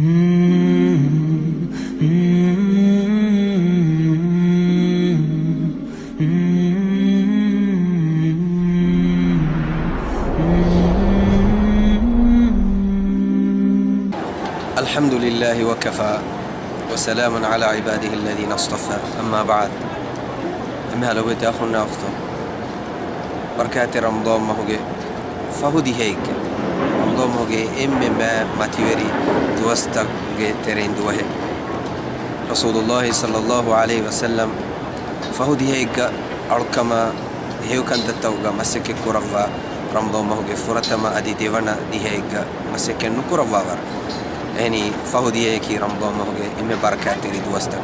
الحمد لله وكفى وسلام على عباده الذين اصطفى أما بعد أمها بيت أخونا أختو بركات رمضان مهوجي فهودي هيك رمضان مهوجي ما ماتيوري دوستك ترين دوه رسول الله صلى الله عليه وسلم فهودي هيك أركما هيو كان تتوقع مسك كورفا رمضان مهوجي فرتما أدي ديوانا دي هيك مسك نكورفا يعني فهودي هيك رمضان مهوجي بركات تري دوستك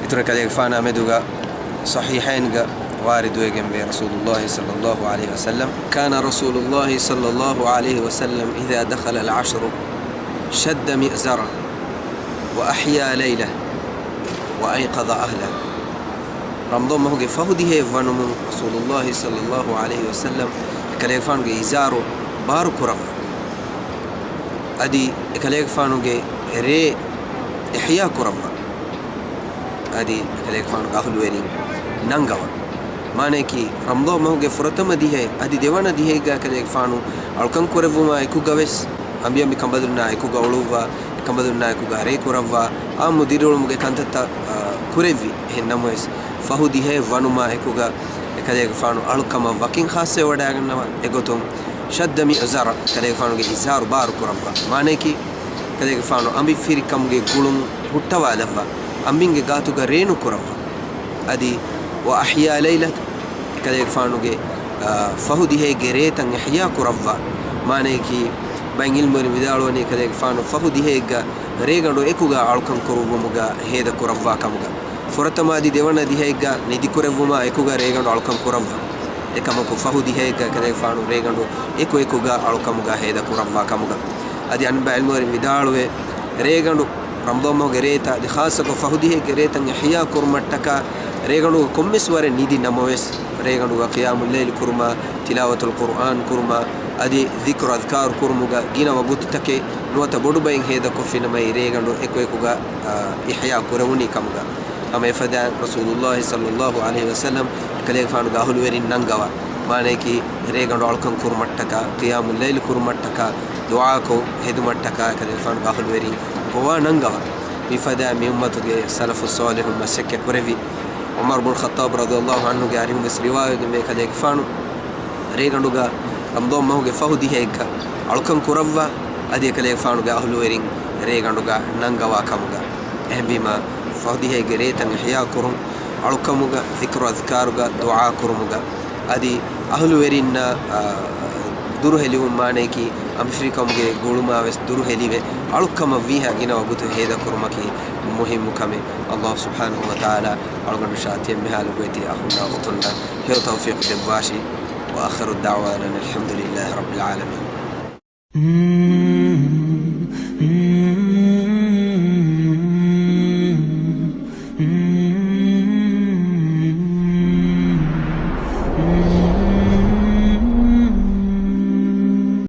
يترك عليك فانا مدوغا صحيحين وارد وجنب رسول الله صلى الله عليه وسلم كان رسول الله صلى الله عليه وسلم إذا دخل العشر شد مئزرا وأحيا ليله وأيقظ أهله رمضان مهوجي فهودي هي فانم رسول الله صلى الله عليه وسلم كليك فانوجي إزارو بارو كرف أدي كليك فانوجي ري إحيا كرف أدي كليك فانوجي أهل ويرين نانغوا مانيكي رمضان مهوجي فرتما دي هي أدي ديوانا دي هي كليك فانو ألكن كرفوما إكو جوس أمبيا بكمبدرنا إكو جولوفا كمبدرنا إكو جاري كرفا أم مديرول مهوجي كانت كرفي هنموس فهودي هي فانوما إكو جا كليك فانو ألكما وكين خاصة وداعنا إكوتهم شد مئزر كليك فانو إزار بار كرفا مانيكي كليك فانو أمبي فيري كمجي قولون هتوا لفا أمبينج جاتو جرينو كرفا أدي وأحيا ليلة كذلك فانوجي فهودي هي جريتن إحيا كرفا مانيكي بين المر بدالوني كذلك فانو فهودي هي ريغندو إكوغا علكم كروبومغا هيدا كرفا كمغا فرتما دي ديوانا دي هي ندي كرفوما إكوغا ريغندو علكم كرفا إكمكو فهودي هي كذلك فانو ريغندو إكوغا علكمغا هيدا كرفا كمغا أدي أن بين المر بدالوي ريغندو رمضان مو جريتا دي خاصة فهودي هي جريتن إحيا كرمتكا ريغنو كمس ور نيدي نمويس ريغنو قيام الليل كرما تلاوة القرآن كرما أدي ذكر أذكار كرمغا جينا وقت تكي نوتا بدو بين هيدا كفينا ماي ريغنو إكوغا إحياء كروني كمغا أما يفدا رسول الله صلى الله عليه وسلم كليك فانو غاهل ويرين نانغوا مانيكي ريغنو ألكن كرمتكا قيام الليل كرمتكا دعاكو هدمتكا كليك فانو غاهل ويرين قوا نانغوا يفدا ميمتو سلف الصالح المسكة كرفي عمر بن الخطاب رضي الله عنه جاري هم رواية دميك عليك فانو ريغندوغا رمضان مهوجي فهودي هيك ألكن كرفا أديك عليك فانو أهل ويرين ريغندوغا نانغوا كمغا أهبيما فهودي هيك ريتن إحياء كرم ألكمغا ذكر أذكارغا دعاء كرمغا أدي أهل ويرين دور هليوم مانيكي أمشريكمغا غولما وس دور هليوه ألكما فيها جينا وقت هيدا كرمكي مهم كمي الله سبحانه وتعالى أرغب شاتي مهال بيتي أخونا أختنا هي توفيق دباشي وآخر الدعوة أن الحمد لله رب العالمين.